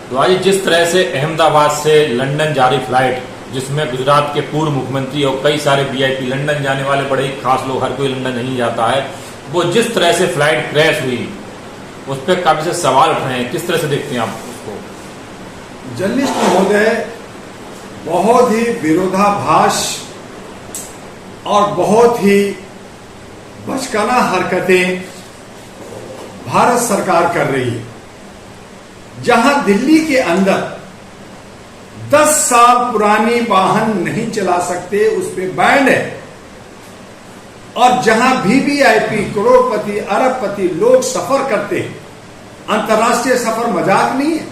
तो आज जिस तरह से अहमदाबाद से लंदन जा रही फ्लाइट, जिसमें गुजरात के पूर्व मुख्यमंत्री और कई सारे वीआईपी लंदन जाने वाले बड़े ही खास लोग, हर कोई लंदन नहीं जाता है, वो जिस तरह से फ्लाइट क्रैश हुई उस पर काफी से सवाल उठ रहे हैं। किस तरह से देखते हैं आप उसको? जर्नलिस्ट महोदय, बहुत ही विरोधाभास और बहुत ही बचकाना हरकतें भारत सरकार कर रही है। जहां दिल्ली के अंदर 10 साल पुरानी वाहन नहीं चला सकते, उस पे बैन है, और जहां वीवीआईपी करोड़पति अरबपति लोग सफर करते हैं, अंतर्राष्ट्रीय सफर मजाक नहीं है।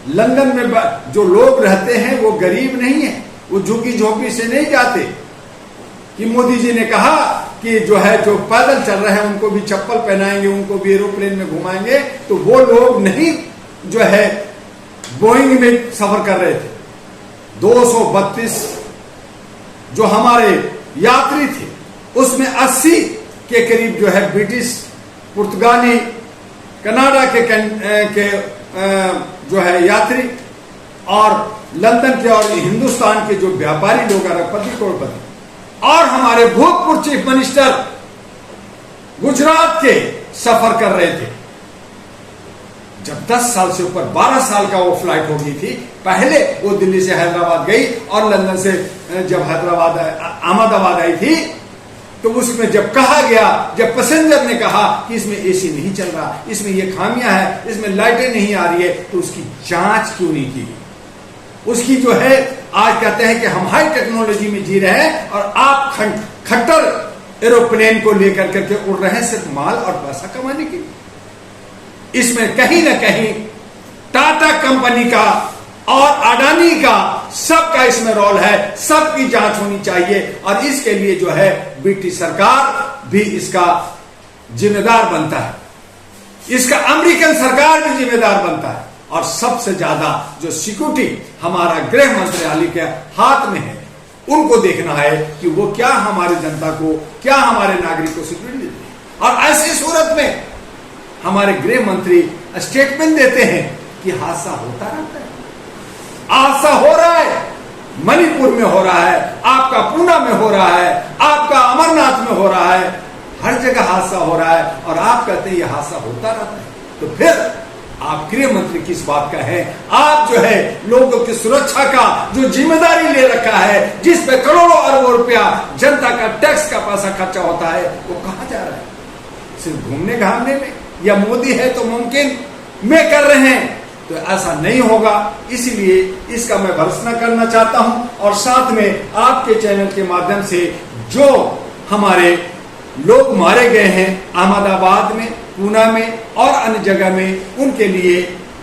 लंदन में जो लोग रहते हैं वो गरीब नहीं है, वो झुग्गी झोंपड़ी से नहीं जाते कि मोदी जी ने कहा कि जो पैदल चल रहे हैं उनको भी चप्पल पहनाएंगे, उनको भी एरोप्लेन में घुमाएंगे। तो वो लोग नहीं बोइंग में सफर कर रहे थे। 232 जो हमारे यात्री थे उसमें 80 के करीब ब्रिटिश, पुर्तगाली, कनाडा के यात्री, और लंदन के और हिंदुस्तान के जो व्यापारी लोग, अरबपति करोड़पति, और हमारे भूतपूर्व चीफ मिनिस्टर गुजरात के सफर कर रहे थे। जब 10 साल से ऊपर 12 साल का वो फ्लाइट हो गई थी, पहले वो दिल्ली से हैदराबाद गई और लंदन से जब अहमदाबाद आई थी, तो उसमें जब कहा गया, जब पैसेंजर ने कहा कि इसमें एसी नहीं चल रहा, इसमें ये खामियां है, इसमें लाइटें नहीं आ रही है, तो उसकी जांच क्यों नहीं की? उसकी आज कहते हैं कि हम हाई टेक्नोलॉजी में जी रहे हैं और आप खट्टर एरोप्लेन को लेकर करके उड़ रहे हैं सिर्फ माल और पैसा कमाने के लिए। इसमें कहीं ना कहीं टाटा कंपनी का और अडानी का, सबका इसमें रोल है। सबकी जांच होनी चाहिए और इसके लिए ब्रिटिश सरकार भी इसका जिम्मेदार बनता है, इसका अमेरिकन सरकार भी जिम्मेदार बनता है, और सबसे ज्यादा जो सिक्योरिटी हमारा गृह मंत्रालय के हाथ में है, उनको देखना है कि वो क्या हमारी जनता को, क्या हमारे नागरिक को सिक्योरिटी देते हैं। और ऐसी सूरत में हमारे गृह मंत्री स्टेटमेंट देते हैं कि हादसा होता रहता है, हादसा हो रहा है, मणिपुर में हो रहा है, आपका पूना में हो रहा है, आपका अमरनाथ में हो रहा है, हर जगह हादसा हो रहा है, और आप कहते हैं ये हादसा होता रहता है। तो फिर आप गृह मंत्री किस बात का है? आप लोगों की सुरक्षा का जो जिम्मेदारी ले रखा है, जिस पे करोड़ों अरबों रुपया जनता का टैक्स का पैसा खर्चा होता है, वो कहां जा रहा है? सिर्फ घूमने घामने में? या मोदी है तो मुमकिन में कर रहे हैं? तो ऐसा नहीं होगा। इसीलिए इसका मैं भर्त्सना करना चाहता हूं, और साथ में आपके चैनल के माध्यम से जो हमारे लोग मारे गए हैं अहमदाबाद में, पूना में और अन्य जगह में, उनके लिए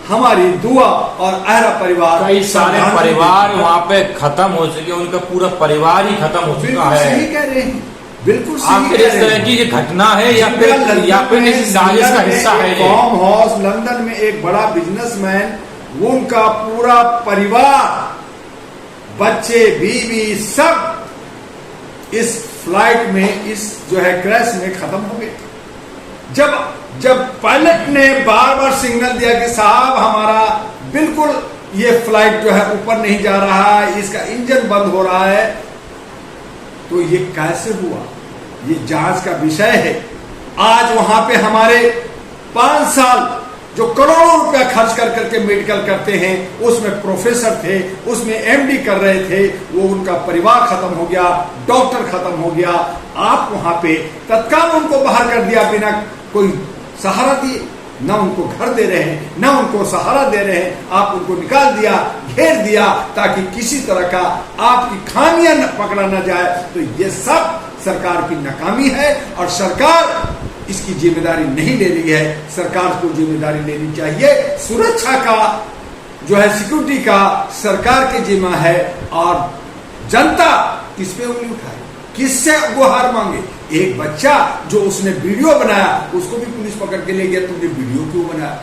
हमारी दुआ, और अहरा परिवार, कई सारे परिवार वहां पे खत्म हो चुके, उनका पूरा परिवार ही खत्म हो चुका है। सही कह रहे हैं, बिल्कुल सही। इस तरह की ये घटना है या फिर किसी साजिश का हिस्सा है? फार्म हाउस लंदन में एक बड़ा बिजनेसमैन, उनका पूरा परिवार, बच्चे, बीवी, सब इस फ्लाइट में, इस क्रैश में खत्म हो गए। जब पायलट ने बार बार सिग्नल दिया कि साहब हमारा बिल्कुल ये फ्लाइट ऊपर नहीं जा रहा है, इसका इंजन बंद हो रहा है, तो ये कैसे हुआ? ये जांच का विषय है। आज वहां पे हमारे 5 साल जो करोड़ों रुपया खर्च कर करके मेडिकल करते हैं, उसमें प्रोफेसर थे, उसमें एमडी कर रहे थे, वो उनका परिवार खत्म हो गया, डॉक्टर खत्म हो गया। आप वहां पे तत्काल उनको बाहर कर दिया बिना कोई सहारा दिए, ना उनको घर दे रहे हैं, ना उनको सहारा दे रहे हैं। आप उनको निकाल दिया, घेर दिया, ताकि किसी तरह का आपकी खामियां पकड़ा ना जाए। तो ये सब सरकार की नाकामी है, और सरकार इसकी जिम्मेदारी नहीं ले रही है। सरकार को जिम्मेदारी लेनी चाहिए। सुरक्षा का सिक्योरिटी का सरकार के जिम्मा है, और जनता किस पे उंगली उठाए, किससे गुहार मांगे? एक बच्चा जो उसने वीडियो बनाया, उसको भी पुलिस पकड़ के ले गया, तुमने वीडियो क्यों बनाया?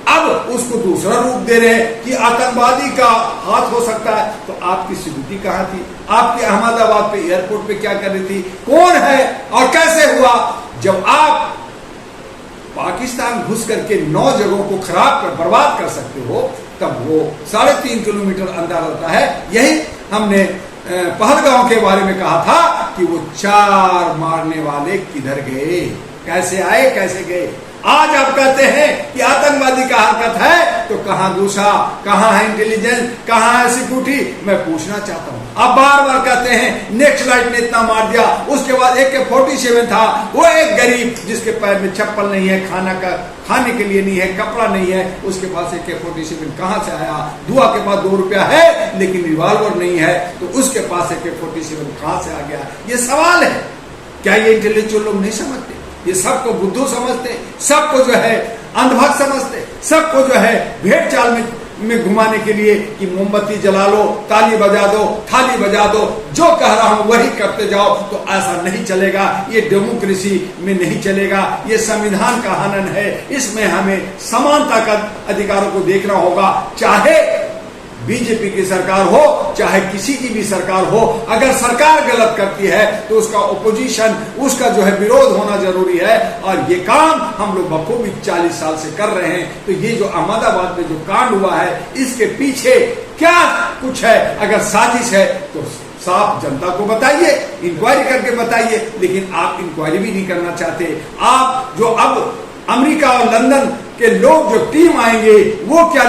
अब उसको दूसरा रूप दे रहे हैं कि आतंकवादी का हाथ हो सकता है। तो आपकी सिक्योरिटी कहां थी? आपके अहमदाबाद पे एयरपोर्ट पे क्या कर रही थी? कौन है और कैसे हुआ? जब आप पाकिस्तान घुस करके 9 जगहों को खराब कर बर्बाद कर सकते हो, तब वो 3.5 किलोमीटर अंदर रहता है। यही हमने पहलगांव के बारे में कहा था कि वो 4 मारने वाले किधर गए, कैसे आए, कैसे गए। आज आप कहते हैं कि आतंकवादी का हरकत है, तो कहां घुसा, कहां है इंटेलिजेंस, कहां है सिक्योरिटी, मैं पूछना चाहता हूं। आप बार बार कहते हैं नेक्स्ट लाइट ने इतना मार दिया, उसके बाद AK-47 था, वो एक गरीब जिसके पैर में चप्पल नहीं है, खाने के लिए नहीं है, कपड़ा नहीं है, उसके पास AK-47 कहां से आया। दुआ के पास 2 रुपया है लेकिन रिवॉल्वर नहीं है, तो उसके पास AK-47 कहां से आ गया। ये सवाल है। क्या ये इंटेलेक्चुअल लोग नहीं समझते? ये सबको बुद्धू समझते, सबको जो है अंधभक्त समझते, सबको जो है भेड़ चाल में घुमाने के लिए कि मोमबत्ती जला लो, ताली बजा दो, थाली बजा दो, जो कह रहा हूं वही करते जाओ। तो ऐसा नहीं चलेगा, ये डेमोक्रेसी में नहीं चलेगा, ये संविधान का हनन है। इसमें हमें समानता का अधिकारों को देखना होगा। चाहे बीजेपी की सरकार हो, चाहे किसी की भी सरकार हो, अगर सरकार गलत करती है तो उसका ओपोजिशन, उसका जो है विरोध होना जरूरी है। और ये काम हम लोग बखूबी 40 साल से कर रहे हैं। तो ये जो अहमदाबाद में जो कांड हुआ है, इसके पीछे क्या कुछ है, अगर साजिश है तो साफ जनता को बताइए, इंक्वायरी करके बताइए। लेकिन आप इंक्वायरी भी नहीं करना चाहते। आप जो अब अमेरिका और लंदन के लोग जो टीम आएंगे वो क्या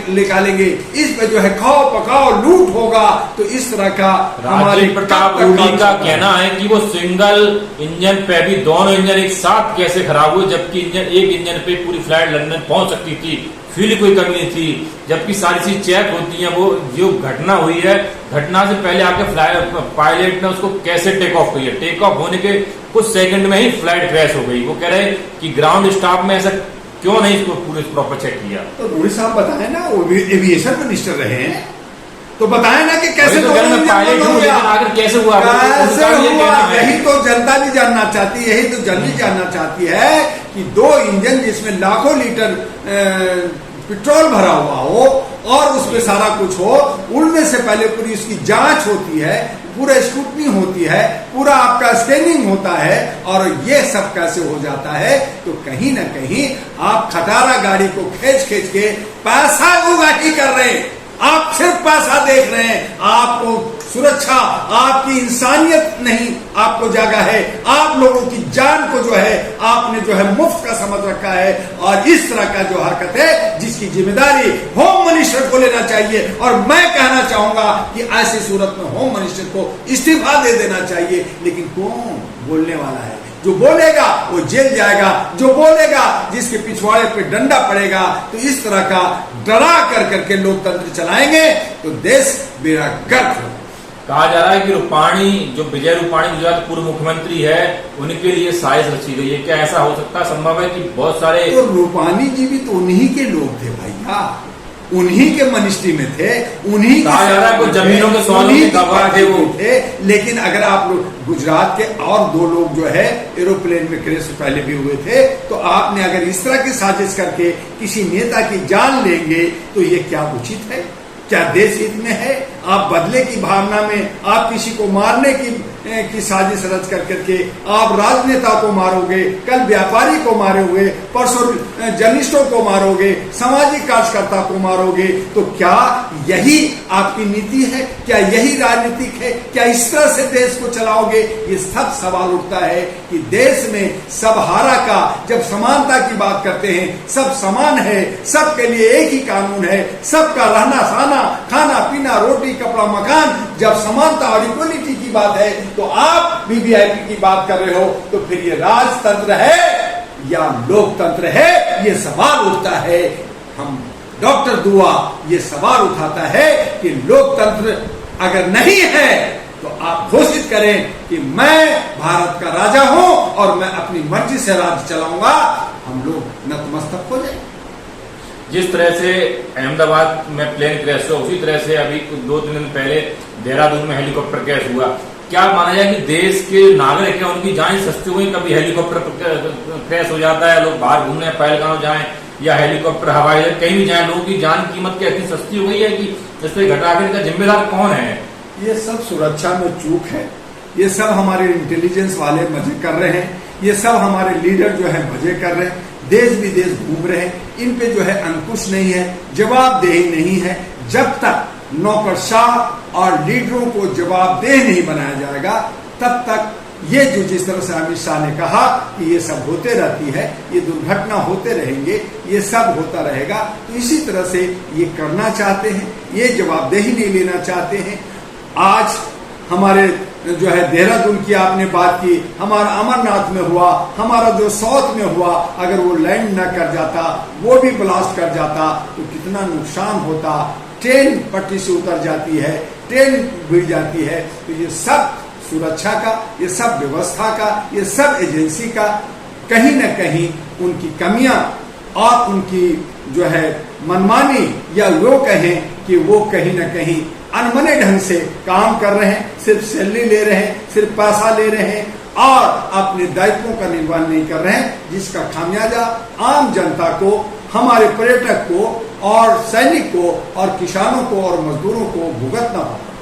निकालेंगे, इस पे जो है खाओ पकाओ लूट होगा। तो इस तरह का राजीव प्रताप रूडी का कहना है कि वो सिंगल इंजन पे भी दोनों इंजन एक साथ कैसे खराब हुए, जबकि एक इंजन पे पूरी फ्लाइट लंदन पहुंच सकती थी, फ्यूल कोई कमी नहीं थी, जबकि सारी चीज चेक होती है। वो जो घटना हुई है, घटना से पहले आके पायलट ने उसको कैसे टेक ऑफ किया, टेक ऑफ होने के कुछ सेकंड में ही फ्लाइट क्रैश हो गई। वो कह रहे कि ग्राउंड स्टाफ में ऐसा क्यों नहीं इसको पूरे प्रॉपर चेक किया। तो रूडी साहब बताए ना, वो एविएशन मिनिस्टर रहे हैं, तो बताए ना कि कैसे तो पायलट आखिर कैसे हुआ, यही तो जनता भी जानना चाहती है, यही तो जनता जानना चाहती है कि 2 इंजन जिसमें लाखों लीटर पेट्रोल भरा हुआ हो और उसमें सारा कुछ हो, उड़ने से पहले पूरी उसकी जांच होती है, पूरा स्क्रूटनी होती है, पूरा आपका स्कैनिंग होता है, और ये सब कैसे हो जाता है। तो कहीं ना कहीं आप खटारा गाड़ी को खींच के पैसा उगाही कर रहे हैं। आप सिर्फ पैसा देख रहे हैं, आपको सुरक्षा, आपकी इंसानियत नहीं आपको जागा है। आप लोगों की जान को जो है आपने जो है मुफ्त का समझ रखा है। और इस तरह का जो हरकत है, जिसकी जिम्मेदारी होम मिनिस्टर को लेना चाहिए। और मैं कहना चाहूंगा कि ऐसी सूरत में होम मिनिस्टर को इस्तीफा दे देना चाहिए। लेकिन कौन बोलने वाला है? जो बोलेगा वो जेल जाएगा, जो बोलेगा जिसके पिछवाड़े पे डंडा पड़ेगा। तो इस तरह का डरा कर करके लोकतंत्र चलाएंगे तो देश बेड़ा गर्क हो। कहा जा रहा है कि रूपाणी, जो विजय रूपाणी गुजरात पूर्व मुख्यमंत्री है, उनके लिए साजिश रची गई है। क्या ऐसा हो सकता है, संभव है कि बहुत सारे, तो रूपाणी जी भी तो उन्हीं के लोग थे भैया, उन्हीं के मिनिस्ट्री में थे, उन्हीं कहा जा रहा है कुछ जमीनों के सौदों के गवाह थे वो थे। लेकिन अगर आप लोग गुजरात के और 2 लोग जो है एरोप्लेन में क्रैश पहले भी हुए थे, तो आपने अगर इस तरह की साजिश करके किसी नेता की जान लेंगे तो ये क्या उचित है, क्या देश हित में है? आप बदले की भावना में आप किसी को मारने की साजिश रच कर करके आप राजनेता को मारोगे, कल व्यापारी को मारोगे, परसों जर्नलिस्टों को मारोगे, सामाजिक कार्यकर्ता को मारोगे। तो क्या यही आपकी नीति है? क्या यही राजनीतिक है? क्या इस तरह से देश को चलाओगे? ये सब सवाल उठता है कि देश में सब हारा का, जब समानता की बात करते हैं, सब समान है, सबके लिए एक ही कानून है, सबका रहना सहना, खाना पीना, रोटी कपड़ा मकान, जब समानता और इक्वलिटी की बात है तो आप वीवीआईपी की बात कर रहे हो। तो फिर ये राजतंत्र है या लोकतंत्र है? ये सवाल उठता है। हम डॉक्टर दुआ ये सवाल उठाता है कि लोकतंत्र अगर नहीं है तो आप घोषित करें कि मैं भारत का राजा हूं और मैं अपनी मर्जी से राज्य चलाऊंगा। हम लोग नतमस्तक हो जाए। जिस तरह से अहमदाबाद में प्लेन क्रैश हुआ, उसी तरह से अभी 2-3 दिन पहले देहरादून में हेलीकॉप्टर क्रैश हुआ। क्या माना जाए कि देश के नागरिक है, उनकी जान सस्ती हुई? कभी हेलीकॉप्टर क्रैश हो जाता है, लोग बाहर घूमने पहलगांव जाएं या हेलीकॉप्टर हवाई जहाज कहीं भी जाएं, लोगों की जान कीमत क्या इतनी सस्ती हो गई है कि इससे घटाकर का जिम्मेदार कौन है? ये सब सुरक्षा में चूक है। ये सब हमारे इंटेलिजेंस वाले मजे कर रहे हैं, ये सब हमारे लीडर जो है मजे कर रहे हैं। देश विदेश घूम रहे हैं, इन पे जो है अंकुश नहीं है, जवाबदेही नहीं है। जब तक नौकरशाह और लीडरों को जवाबदेह नहीं बनाया जाएगा, तब तक ये जो जिस तरह से अमित शाह ने कहा कि ये सब होते रहती है, ये दुर्घटना होते रहेंगे, ये सब होता रहेगा, तो इसी तरह से ये करना चाहते हैं, ये जवाबदेही नहीं लेना चाहते हैं। आज हमारे जो है देहरादून की आपने बात की, हमारा अमरनाथ में हुआ, हमारा जो साउथ में हुआ, अगर वो लैंड न कर जाता, वो भी ब्लास्ट कर जाता तो कितना नुकसान होता। ट्रेन पटरी से उतर जाती है, ट्रेन गिर जाती है, तो ये सब सुरक्षा का, ये सब व्यवस्था का, ये सब एजेंसी का कहीं न कहीं उनकी कमियां और उनकी जो है मनमानी, या वो कहें कि वो कहीं न कहीं अनमने ढंग से काम कर रहे हैं, सिर्फ सैलरी ले रहे हैं, सिर्फ पैसा ले रहे हैं और अपने दायित्वों का निर्वहन नहीं कर रहे हैं, जिसका खामियाजा आम जनता को, हमारे पर्यटक को और सैनिक को और किसानों को और मजदूरों को भुगतना पड़ा।